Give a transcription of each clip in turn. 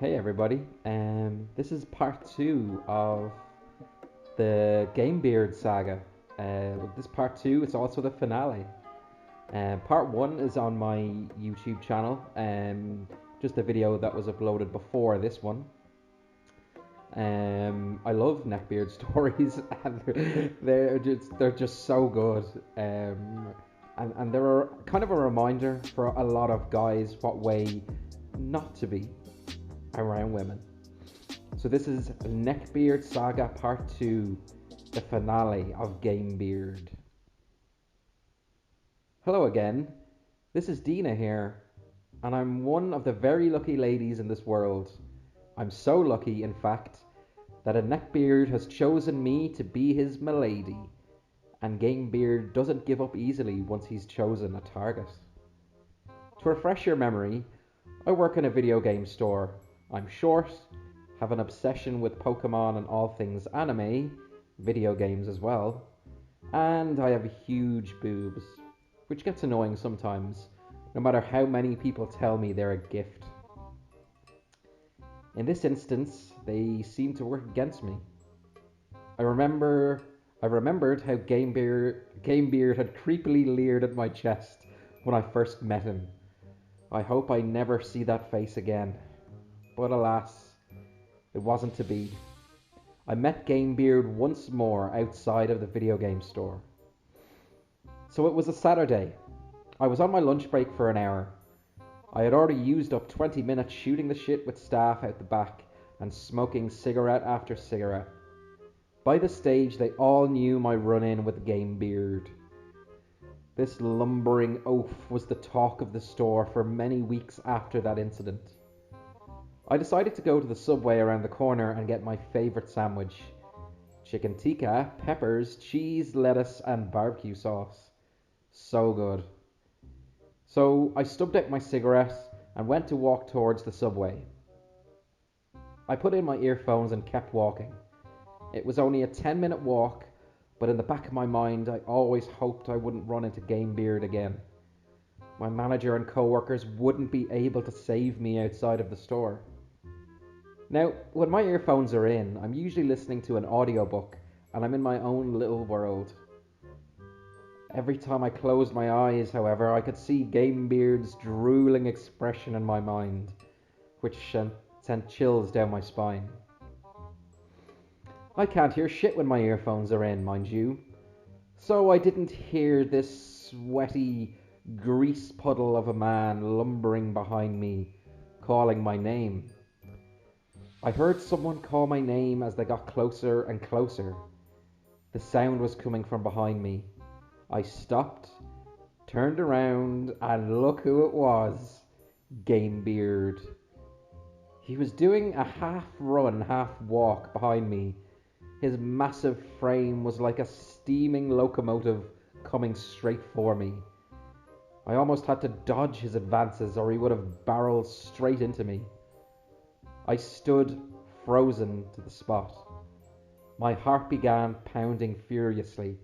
Hey everybody, this is part two of the Gamebeard saga. With this part two, it's also the finale. Part one is on my YouTube channel, just a video that was uploaded before this one. I love Neckbeard stories, and they're just so good. And they're kind of a reminder for a lot of guys what way not to be around women. So this is Neckbeard Saga Part 2, the finale of Gamebeard. Hello again, this is Dina here, and I'm one of the very lucky ladies in this world. I'm so lucky, in fact, that a Neckbeard has chosen me to be his milady, and Gamebeard doesn't give up easily once he's chosen a target. To refresh your memory, I work in a video game store. I'm short, have an obsession with Pokemon and all things anime, video games as well, and I have huge boobs, which gets annoying sometimes, no matter how many people tell me they're a gift. In this instance, they seem to work against me. I remember I remembered how Gamebeard had creepily leered at my chest when I first met him. I hope I never see that face again. But alas, it wasn't to be. I met Gamebeard once more outside of the video game store. So it was a Saturday. I was on my lunch break for an hour. I had already used up 20 minutes shooting the shit with staff out the back and smoking cigarette after cigarette. By this stage, they all knew my run-in with Gamebeard. This lumbering oaf was the talk of the store for many weeks after that incident. I decided to go to the Subway around the corner and get my favorite sandwich. Chicken tikka, peppers, cheese, lettuce, and barbecue sauce. So good. So I stubbed out my cigarette and went to walk towards the Subway. I put in my earphones and kept walking. It was only a 10-minute walk, but in the back of my mind I always hoped I wouldn't run into Gamebeard again. My manager and co-workers wouldn't be able to save me outside of the store. Now, when my earphones are in, I'm usually listening to an audiobook and I'm in my own little world. Every time I closed my eyes, however, I could see Gamebeard's drooling expression in my mind, which sent chills down my spine. I can't hear shit when my earphones are in, mind you, so I didn't hear this sweaty grease puddle of a man lumbering behind me, calling my name. I heard someone call my name as they got closer and closer. The sound was coming from behind me. I stopped, turned around, and look who it was. Gamebeard. He was doing a half run, half walk behind me. His massive frame was like a steaming locomotive coming straight for me. I almost had to dodge his advances or he would have barreled straight into me. I stood frozen to the spot. My heart began pounding furiously,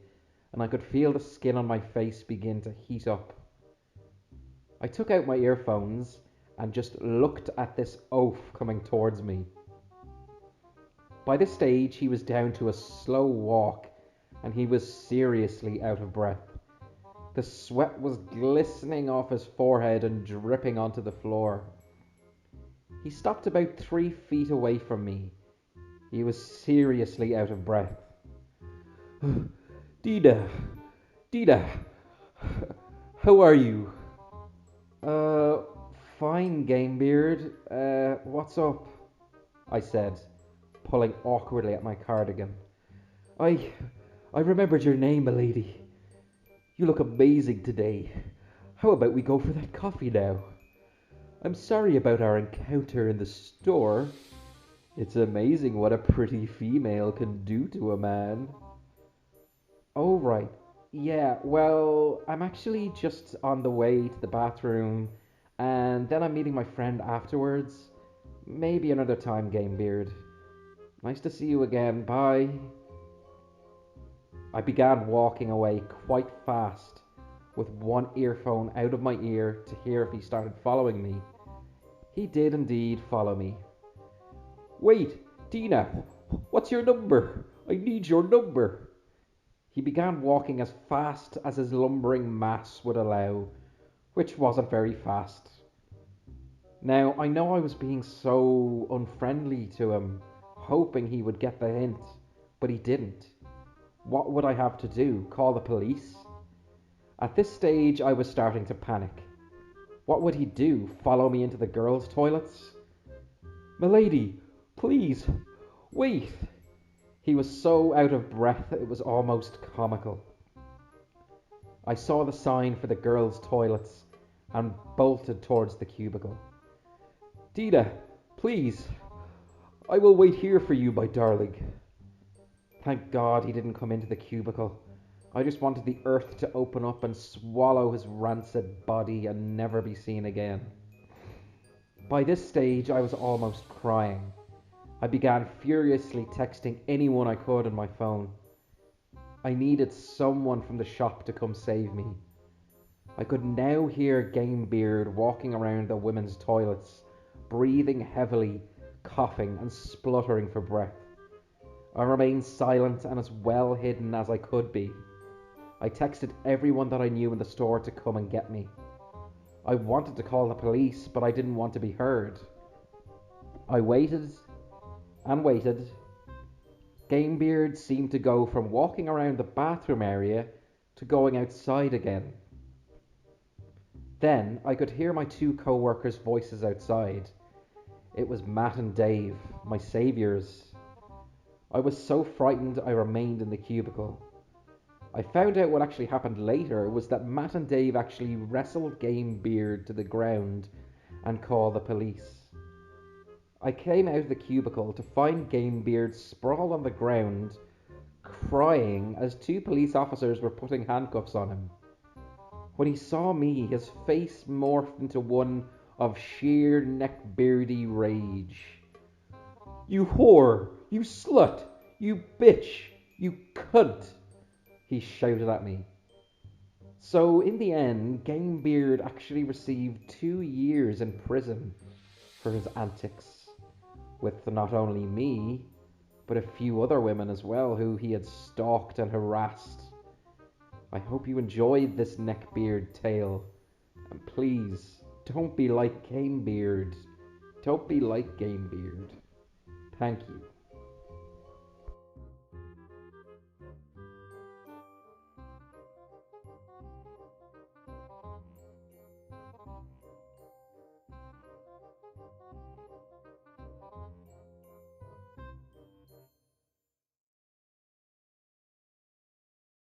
and I could feel the skin on my face begin to heat up. I took out my earphones and just looked at this oaf coming towards me. By this stage, he was down to a slow walk, and he was seriously out of breath. The sweat was glistening off his forehead and dripping onto the floor. He stopped about 3 feet away from me. He was seriously out of breath. Dida, Dida, how are you? Uh, Fine, Gamebeard. What's up? I said, pulling awkwardly at my cardigan. I I remembered your name, milady. You look amazing today. How about we go for that coffee now? I'm sorry about our encounter in the store. It's amazing what a pretty female can do to a man. Oh, right. Yeah, well, I'm actually just on the way to the bathroom, and then I'm meeting my friend afterwards. Maybe another time, Gamebeard. Nice to see you again. Bye. I began walking away quite fast, with one earphone out of my ear to hear if he started following me. He did indeed follow me. Wait, Dina, what's your number? I need your number. He began walking as fast as his lumbering mass would allow, which wasn't very fast. Now, I know I was being so unfriendly to him, hoping he would get the hint, but he didn't. What would I have to do? Call the police? At this stage, I was starting to panic. What would he do? Follow me into the girls' toilets? Milady, please, wait! He was so out of breath it was almost comical. I saw the sign for the girls' toilets and bolted towards the cubicle. Dina, please, I will wait here for you, my darling. Thank God he didn't come into the cubicle. I just wanted the earth to open up and swallow his rancid body and never be seen again. By this stage, I was almost crying. I began furiously texting anyone I could on my phone. I needed someone from the shop to come save me. I could now hear Gamebeard walking around the women's toilets, breathing heavily, coughing and spluttering for breath. I remained silent and as well hidden as I could be. I texted everyone that I knew in the store to come and get me. I wanted to call the police, but I didn't want to be heard. I waited and waited. Gamebeard seemed to go from walking around the bathroom area to going outside again. Then I could hear my two co-workers' voices outside. It was Matt and Dave, my saviors. I was so frightened I remained in the cubicle. I found out what actually happened later was that Matt and Dave actually wrestled Gamebeard to the ground and called the police. I came out of the cubicle to find Gamebeard sprawled on the ground, crying as two police officers were putting handcuffs on him. When he saw me, his face morphed into one of sheer neckbeardy rage. You whore! You slut! You bitch! You cunt! He shouted at me. So, in the end, Gamebeard actually received 2 years in prison for his antics, with not only me, but a few other women as well who he had stalked and harassed. I hope you enjoyed this Neckbeard tale, and please, don't be like Gamebeard. Don't be like Gamebeard. Thank you.